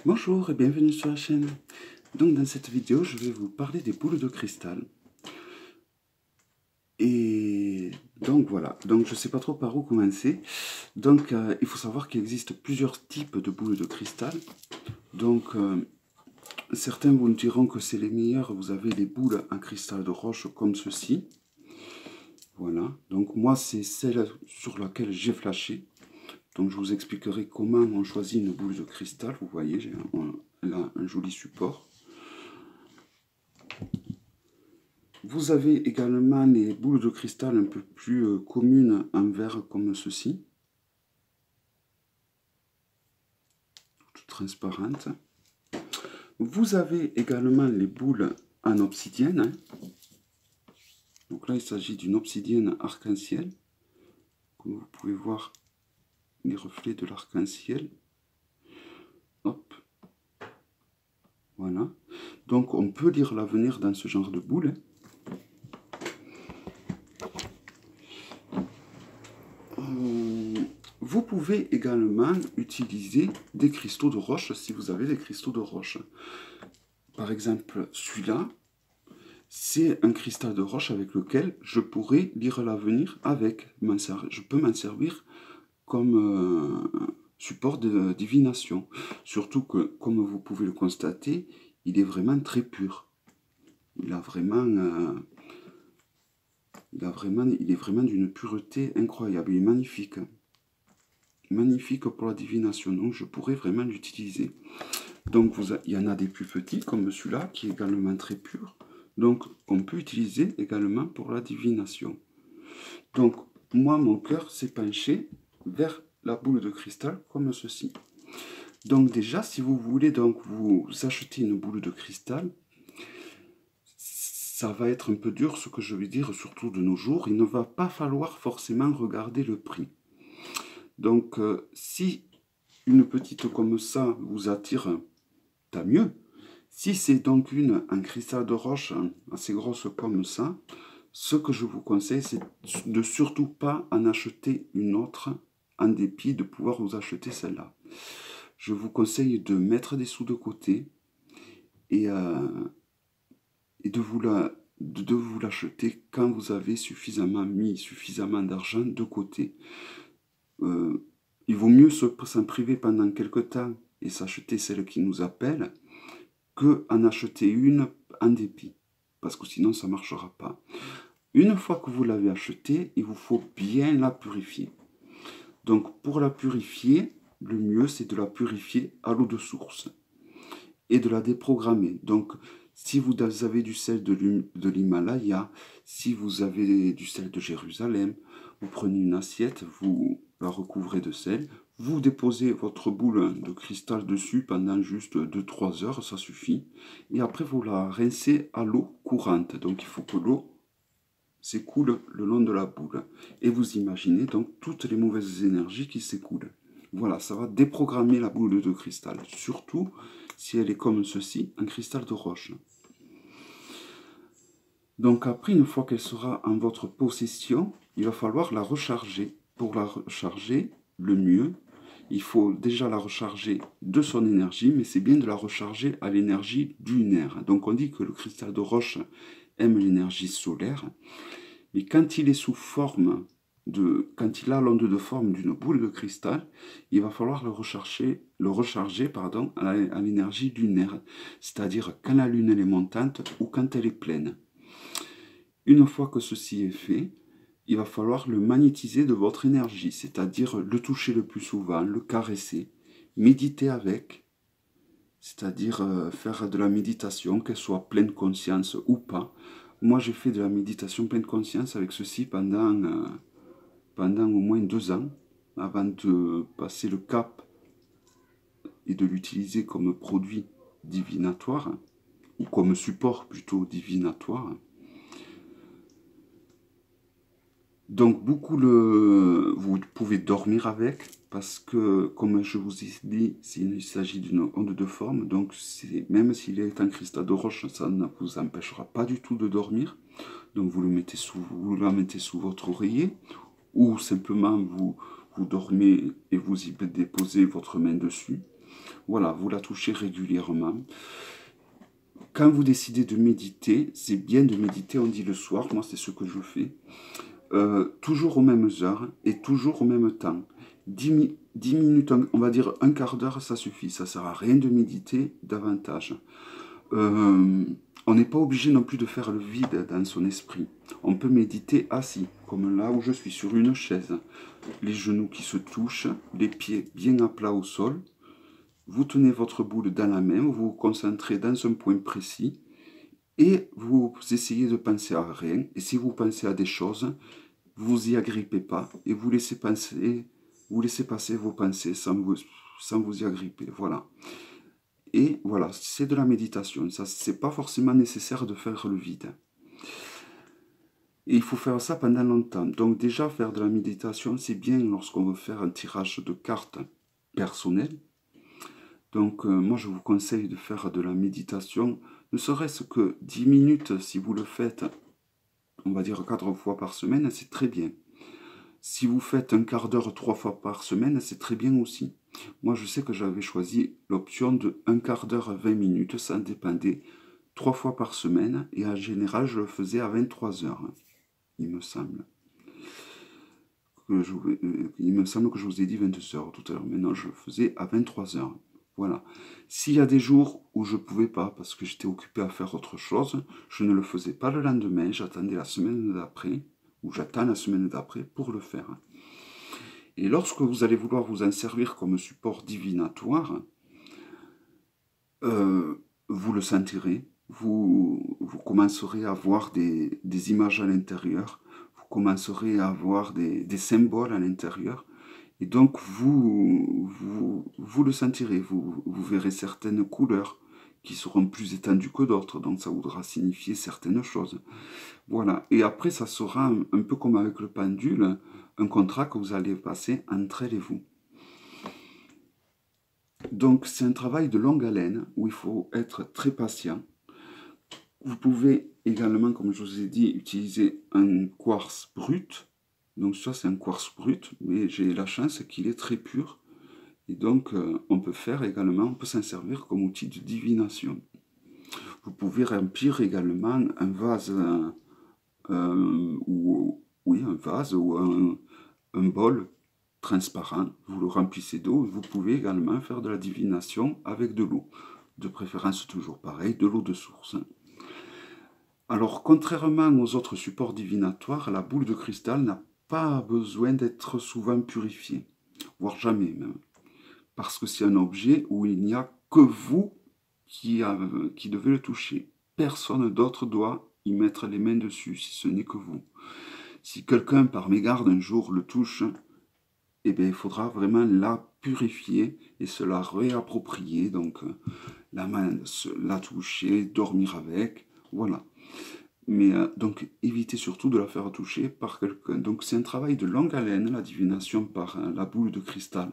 Bonjour et bienvenue sur la chaîne. Donc dans cette vidéo, je vais vous parler des boules de cristal. Et donc voilà, donc je ne sais pas trop par où commencer. Donc il faut savoir qu'il existe plusieurs types de boules de cristal. Donc certains vous diront que c'est les meilleurs. Vous avez les boules en cristal de roche comme ceci. Voilà, donc moi c'est celle sur laquelle j'ai flashé. Donc je vous expliquerai comment on choisit une boule de cristal. Vous voyez, elle a un joli support. Vous avez également les boules de cristal un peu plus communes en verre comme ceci. Toutes transparentes. Vous avez également les boules en obsidienne. Donc là, il s'agit d'une obsidienne arc-en-ciel. Comme vous pouvez voir les reflets de l'arc-en-ciel. Hop. Voilà. Donc on peut lire l'avenir dans ce genre de boules. Vous pouvez également utiliser des cristaux de roche si vous avez des cristaux de roche. Par exemple, celui-là, c'est un cristal de roche avec lequel je pourrais lire l'avenir avec. Je peux m'en servir comme support de divination. Surtout que, comme vous pouvez le constater, il est vraiment très pur. Il est vraiment d'une pureté incroyable. Il est magnifique. Magnifique pour la divination. Donc, je pourrais vraiment l'utiliser. Donc, il y en a des plus petits, comme celui-là, qui est également très pur. Donc, on peut utiliser également pour la divination. Donc, moi, mon cœur s'est penché vers la boule de cristal, comme ceci. Donc, déjà, si vous voulez donc vous acheter une boule de cristal, ça va être un peu dur, ce que je vais dire, surtout de nos jours. Il ne va pas falloir forcément regarder le prix. Donc, si une petite comme ça vous attire, tant mieux. Si c'est donc un cristal de roche assez grosse comme ça, ce que je vous conseille, c'est de surtout pas en acheter une autre, en dépit de pouvoir vous acheter celle-là. Je vous conseille de mettre des sous de côté et de vous l'acheter quand vous avez mis suffisamment d'argent de côté. Il vaut mieux s'en priver pendant quelques temps et s'acheter celle qui nous appelle que en acheter une en dépit, parce que sinon ça ne marchera pas. Une fois que vous l'avez achetée, il vous faut bien la purifier. Donc pour la purifier, le mieux c'est de la purifier à l'eau de source et de la déprogrammer. Donc si vous avez du sel de l'Himalaya, si vous avez du sel de Jérusalem, vous prenez une assiette, vous la recouvrez de sel, vous déposez votre boule de cristal dessus pendant juste 2-3 heures, ça suffit. Et après, vous la rincez à l'eau courante. Donc, il faut que l'eau s'écoule le long de la boule. Et vous imaginez donc toutes les mauvaises énergies qui s'écoulent. Voilà, ça va déprogrammer la boule de cristal. Surtout si elle est comme ceci, un cristal de roche. Donc après, une fois qu'elle sera en votre possession, il va falloir la recharger. Pour la recharger, le mieux, il faut déjà la recharger de son énergie, mais c'est bien de la recharger à l'énergie lunaire. Donc on dit que le cristal de roche aime l'énergie solaire, mais quand il est sous forme quand il a l'onde de forme d'une boule de cristal, il va falloir le recharger à l'énergie lunaire, c'est-à-dire quand la lune elle est montante ou quand elle est pleine. Une fois que ceci est fait, il va falloir le magnétiser de votre énergie, c'est-à-dire le toucher le plus souvent, le caresser, méditer avec, c'est-à-dire faire de la méditation, qu'elle soit pleine conscience ou pas. Moi, j'ai fait de la méditation pleine conscience avec ceci pendant au moins 2 ans, avant de passer le cap et de l'utiliser comme produit divinatoire, ou comme support plutôt divinatoire. Donc vous pouvez dormir avec, parce que comme je vous ai dit, il s'agit d'une onde de forme, donc même s'il est en cristal de roche, ça ne vous empêchera pas du tout de dormir. Donc vous la mettez sous votre oreiller, ou simplement vous dormez et vous y déposez votre main dessus. Voilà, vous la touchez régulièrement. Quand vous décidez de méditer, c'est bien de méditer, on dit le soir, moi c'est ce que je fais, toujours aux mêmes heures et toujours au même temps. 10 minutes, on va dire un quart d'heure, ça suffit, ça ne sert à rien de méditer davantage. Euh, on n'est pas obligé non plus de faire le vide dans son esprit. On peut méditer assis, comme là où je suis sur une chaise, les genoux qui se touchent, les pieds bien à plat au sol. Vous tenez votre boule dans la main, vous vous concentrez dans un point précis et vous essayez de penser à rien. Et si vous pensez à des choses, vous y agrippez pas et vous laissez passer vos pensées sans vous y agripper. Voilà. Et voilà, c'est de la méditation. Ça, c'est pas forcément nécessaire de faire le vide. Et il faut faire ça pendant longtemps. Donc déjà, faire de la méditation, c'est bien lorsqu'on veut faire un tirage de cartes personnel. Donc moi, je vous conseille de faire de la méditation, ne serait-ce que 10 minutes si vous le faites, on va dire 4 fois par semaine, c'est très bien. Si vous faites un quart d'heure 3 fois par semaine, c'est très bien aussi. Moi, je sais que j'avais choisi l'option de un quart d'heure 20 minutes, ça dépendait 3 fois par semaine, et en général, je le faisais à 23 heures, il me semble. Il me semble que je vous ai dit 22 heures tout à l'heure, mais non, je le faisais à 23 heures. Voilà. S'il y a des jours où je ne pouvais pas, parce que j'étais occupé à faire autre chose, je ne le faisais pas le lendemain, j'attendais la semaine d'après, ou j'attends la semaine d'après pour le faire. Et lorsque vous allez vouloir vous en servir comme support divinatoire, vous le sentirez, vous commencerez à voir des images à l'intérieur, vous commencerez à voir des symboles à l'intérieur, et donc vous le sentirez, vous verrez certaines couleurs qui seront plus étendues que d'autres, donc ça voudra signifier certaines choses. Voilà, et après ça sera un peu comme avec le pendule, un contrat que vous allez passer entre elle et vous. Donc c'est un travail de longue haleine où il faut être très patient. Vous pouvez également, comme je vous ai dit, utiliser un quartz brut. Donc ça c'est un quartz brut, mais j'ai la chance qu'il est très pur. Et donc on peut faire également, on peut s'en servir comme outil de divination. Vous pouvez remplir également un vase, oui, un vase ou un bol transparent, vous le remplissez d'eau, vous pouvez également faire de la divination avec de l'eau. De préférence toujours pareil, de l'eau de source. Alors, contrairement aux autres supports divinatoires, la boule de cristal n'a pas besoin d'être souvent purifiée, voire jamais même. Parce que c'est un objet où il n'y a que vous qui devez le toucher. Personne d'autre doit y mettre les mains dessus, si ce n'est que vous. Si quelqu'un, par mégarde, un jour le touche, eh bien, il faudra vraiment la purifier et se la réapproprier. Donc, la toucher, dormir avec, voilà. Mais donc, évitez surtout de la faire toucher par quelqu'un. Donc, c'est un travail de longue haleine, la divination par la boule de cristal.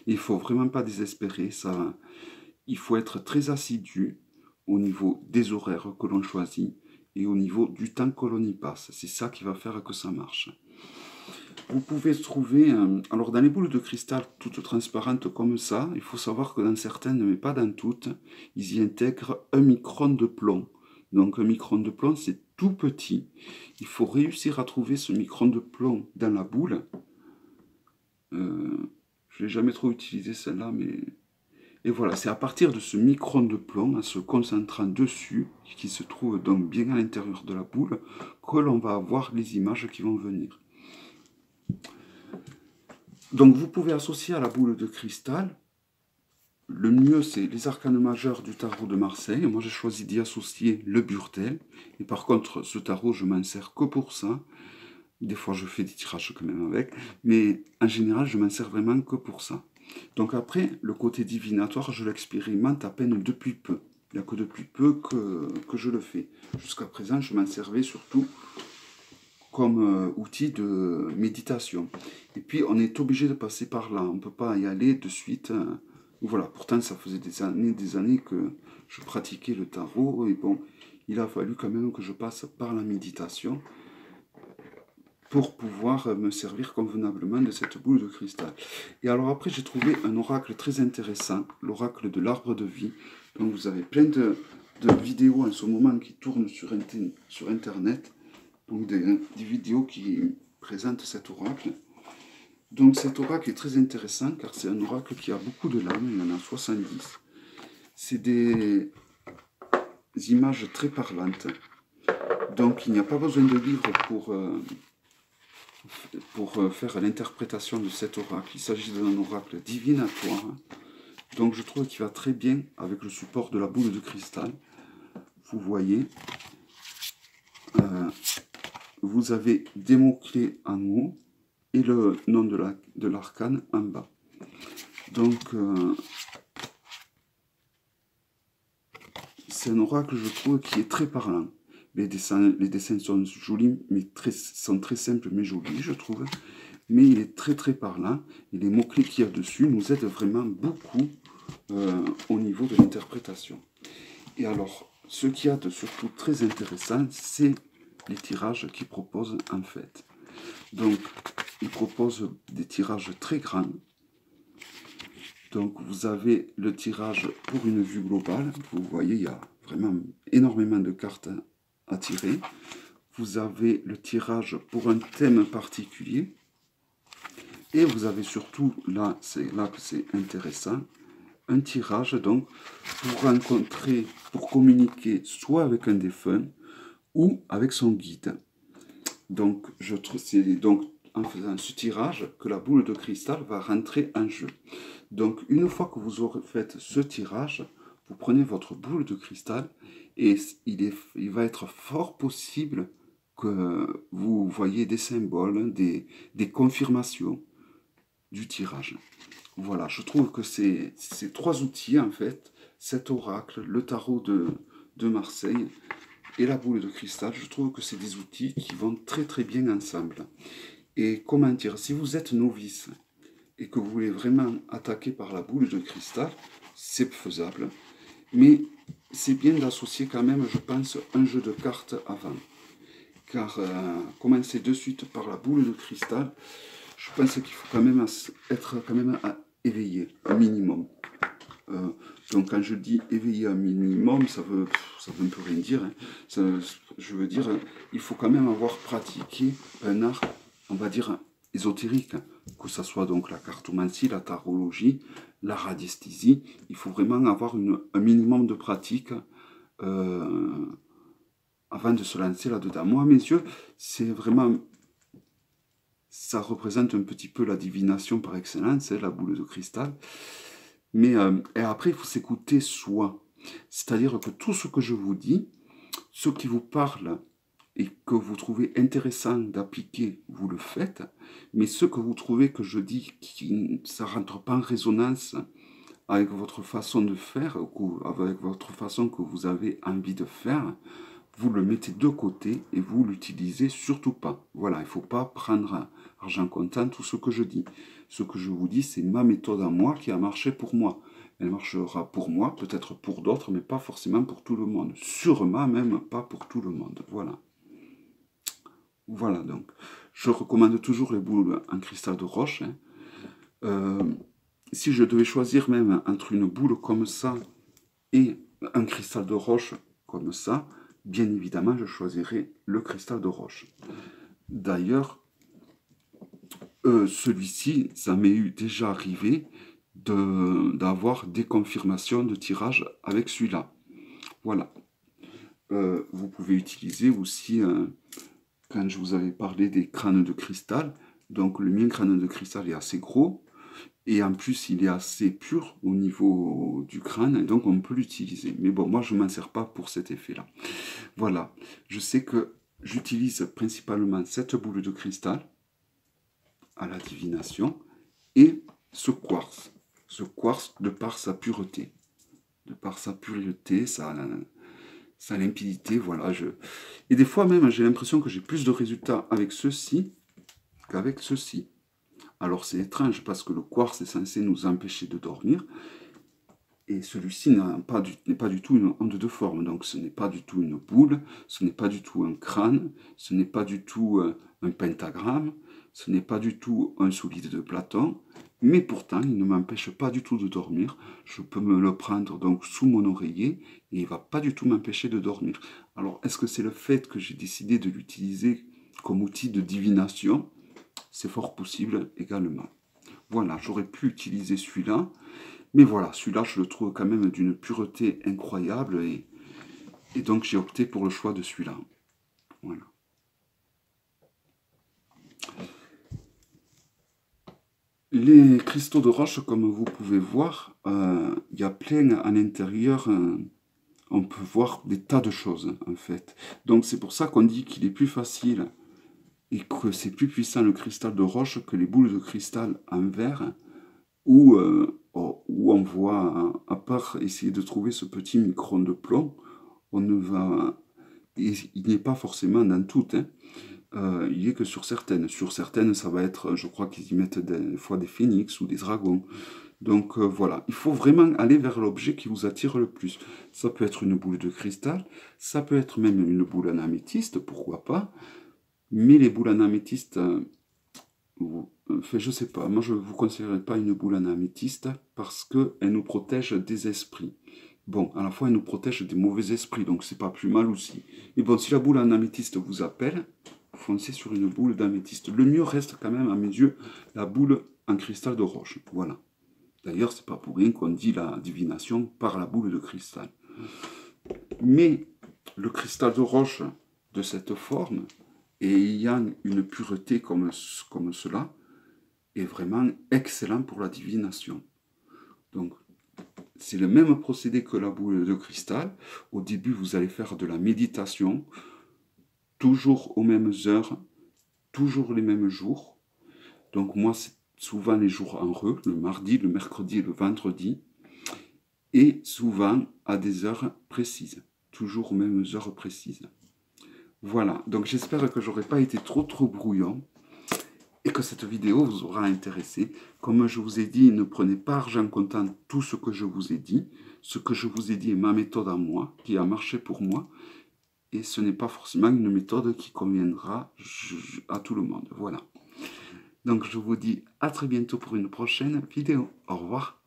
Il ne faut vraiment pas désespérer. Il faut être très assidu au niveau des horaires que l'on choisit et au niveau du temps que l'on y passe. C'est ça qui va faire que ça marche. Vous pouvez trouver, alors dans les boules de cristal toutes transparentes comme ça, il faut savoir que dans certaines, mais pas dans toutes, ils y intègrent un micron de plomb. Donc un micron de plomb, c'est tout petit. Il faut réussir à trouver ce micron de plomb dans la boule. Je ne l'ai jamais trop utilisé celle-là, mais... Et voilà, c'est à partir de ce micron de plomb, en se concentrant dessus, qui se trouve donc bien à l'intérieur de la boule, que l'on va avoir les images qui vont venir. Donc vous pouvez associer à la boule de cristal, le mieux c'est les arcanes majeurs du tarot de Marseille. Moi j'ai choisi d'y associer le Burtel. Et par contre ce tarot je m'en sers que pour ça. Des fois je fais des tirages quand même avec. Mais en général je m'en sers vraiment que pour ça. Donc après le côté divinatoire je l'expérimente à peine depuis peu. Il n'y a que depuis peu que je le fais. Jusqu'à présent je m'en servais surtout comme outil de méditation. Et puis on est obligé de passer par là, on ne peut pas y aller de suite. Voilà, pourtant ça faisait des années que je pratiquais le tarot, et bon, il a fallu quand même que je passe par la méditation pour pouvoir me servir convenablement de cette boule de cristal. Et alors après, j'ai trouvé un oracle très intéressant, l'oracle de l'arbre de vie. Donc vous avez plein de vidéos en ce moment qui tournent sur Internet, donc des vidéos qui présentent cet oracle. Donc cet oracle est très intéressant car c'est un oracle qui a beaucoup de lames, il y en a 70. C'est des images très parlantes. Donc il n'y a pas besoin de livre pour faire l'interprétation de cet oracle. Il s'agit d'un oracle divinatoire. Donc je trouve qu'il va très bien avec le support de la boule de cristal. Vous voyez, vous avez des mots-clés en haut et le nom de l'arcane en bas. Donc c'est un oracle, je trouve, qui est très parlant. Les dessins sont jolis, mais sont très simples mais jolis, je trouve. Mais il est très parlant. Et les mots-clés qu'il y a dessus nous aident vraiment beaucoup au niveau de l'interprétation. Et alors, ce qu'il y a de surtout très intéressant, c'est les tirages qu'il propose en fait. Donc, il propose des tirages très grands. Donc, vous avez le tirage pour une vue globale. Vous voyez, il y a vraiment énormément de cartes à tirer. Vous avez le tirage pour un thème particulier. Et vous avez surtout, là, c'est là que c'est intéressant, un tirage donc pour communiquer soit avec un défunt ou avec son guide. Donc, c'est donc en faisant ce tirage que la boule de cristal va rentrer en jeu. Donc, une fois que vous aurez fait ce tirage, vous prenez votre boule de cristal et il va être fort possible que vous voyez des symboles, des confirmations du tirage. Voilà, je trouve que ces trois outils, en fait, cet oracle, le tarot de Marseille et la boule de cristal, je trouve que c'est des outils qui vont très bien ensemble. Et comment dire, si vous êtes novice et que vous voulez vraiment attaquer par la boule de cristal, c'est faisable. Mais c'est bien d'associer quand même, je pense, un jeu de cartes avant. Car commencer de suite par la boule de cristal, je pense qu'il faut quand même être éveillé, un minimum. Donc quand je dis éveillé un minimum, ça veut un peu rien dire. Hein. Je veux dire, il faut quand même avoir pratiqué un art, on va dire, ésotérique. Que ce soit donc la cartomancie, la tarologie, la radiesthésie. Il faut vraiment avoir un minimum de pratique avant de se lancer là-dedans. Moi, à mes yeux, c'est vraiment... Ça représente un petit peu la divination par excellence, la boule de cristal. Mais et après, il faut s'écouter soi. C'est-à-dire que tout ce que je vous dis, ce qui vous parle et que vous trouvez intéressant d'appliquer, vous le faites. Mais ce que vous trouvez que je dis, ça ne rentre pas en résonance avec votre façon de faire, ou avec votre façon que vous avez envie de faire, vous le mettez de côté et vous l'utilisez surtout pas. Voilà, il ne faut pas prendre argent comptant tout ce que je dis. Ce que je vous dis, c'est ma méthode à moi qui a marché pour moi. Elle marchera pour moi, peut-être pour d'autres, mais pas forcément pour tout le monde. Sûrement même pas pour tout le monde. Voilà. Voilà donc. Je recommande toujours les boules en cristal de roche. Hein. Si je devais choisir même entre une boule comme ça et un cristal de roche comme ça, bien évidemment, je choisirais le cristal de roche. D'ailleurs, celui-ci, ça m'est déjà arrivé d'avoir des confirmations de tirage avec celui-là. Voilà. Vous pouvez utiliser aussi, quand je vous avais parlé des crânes de cristal, donc le mien crâne de cristal est assez gros, et en plus il est assez pur au niveau du crâne, et donc on peut l'utiliser. Mais bon, moi je ne m'en sers pas pour cet effet-là. Voilà, je sais que j'utilise principalement cette boule de cristal à la divination et ce quartz de par sa pureté, sa limpidité, voilà. Et des fois même j'ai l'impression que j'ai plus de résultats avec ceci qu'avec ceci. Alors c'est étrange parce que le quartz est censé nous empêcher de dormir, Et celui-ci n'est pas du tout une onde de forme. Donc ce n'est pas du tout une boule, ce n'est pas du tout un crâne, ce n'est pas du tout un pentagramme, ce n'est pas du tout un solide de Platon. Mais pourtant, il ne m'empêche pas du tout de dormir. Je peux me le prendre donc sous mon oreiller et il ne va pas du tout m'empêcher de dormir. Alors, est-ce que c'est le fait que j'ai décidé de l'utiliser comme outil de divination? C'est fort possible également. Voilà, j'aurais pu utiliser celui-là. Mais voilà, celui-là, je le trouve quand même d'une pureté incroyable et donc j'ai opté pour le choix de celui-là. Voilà. Les cristaux de roche, comme vous pouvez voir, il y a plein à l'intérieur. On peut voir des tas de choses, en fait. Donc c'est pour ça qu'on dit qu'il est plus facile et que c'est plus puissant le cristal de roche que les boules de cristal en verre, où on voit, à part essayer de trouver ce petit micron de plomb, on ne va... il n'est pas forcément dans toutes, hein. Il est que sur certaines. Sur certaines, ça va être, je crois qu'ils y mettent des fois des phénix ou des dragons. Donc voilà, il faut vraiment aller vers l'objet qui vous attire le plus. Ça peut être une boule de cristal, ça peut être même une boule en améthyste, pourquoi pas. Mais les boules en améthyste, enfin, je sais pas, moi je ne vous conseillerais pas une boule en améthyste parce qu'elle nous protège des esprits. Bon, à la fois elle nous protège des mauvais esprits, donc c'est pas plus mal aussi. Mais bon, si la boule en améthyste vous appelle, foncez sur une boule d'améthyste. Le mieux reste quand même, à mes yeux, la boule en cristal de roche. Voilà. D'ailleurs, c'est pas pour rien qu'on dit la divination par la boule de cristal. Mais le cristal de roche de cette forme, et ayant une pureté comme cela, est vraiment excellent pour la divination. Donc, c'est le même procédé que la boule de cristal. Au début, vous allez faire de la méditation, toujours aux mêmes heures, toujours les mêmes jours. Donc moi, c'est souvent les jours en re, le mardi, le mercredi et le vendredi, et souvent à des heures précises, toujours aux mêmes heures précises. Voilà, donc j'espère que j'aurai pas été trop brouillon et que cette vidéo vous aura intéressé. Comme je vous ai dit, ne prenez pas argent comptant tout ce que je vous ai dit. Ce que je vous ai dit est ma méthode à moi, qui a marché pour moi, et ce n'est pas forcément une méthode qui conviendra à tout le monde. Voilà. Donc je vous dis à très bientôt pour une prochaine vidéo. Au revoir.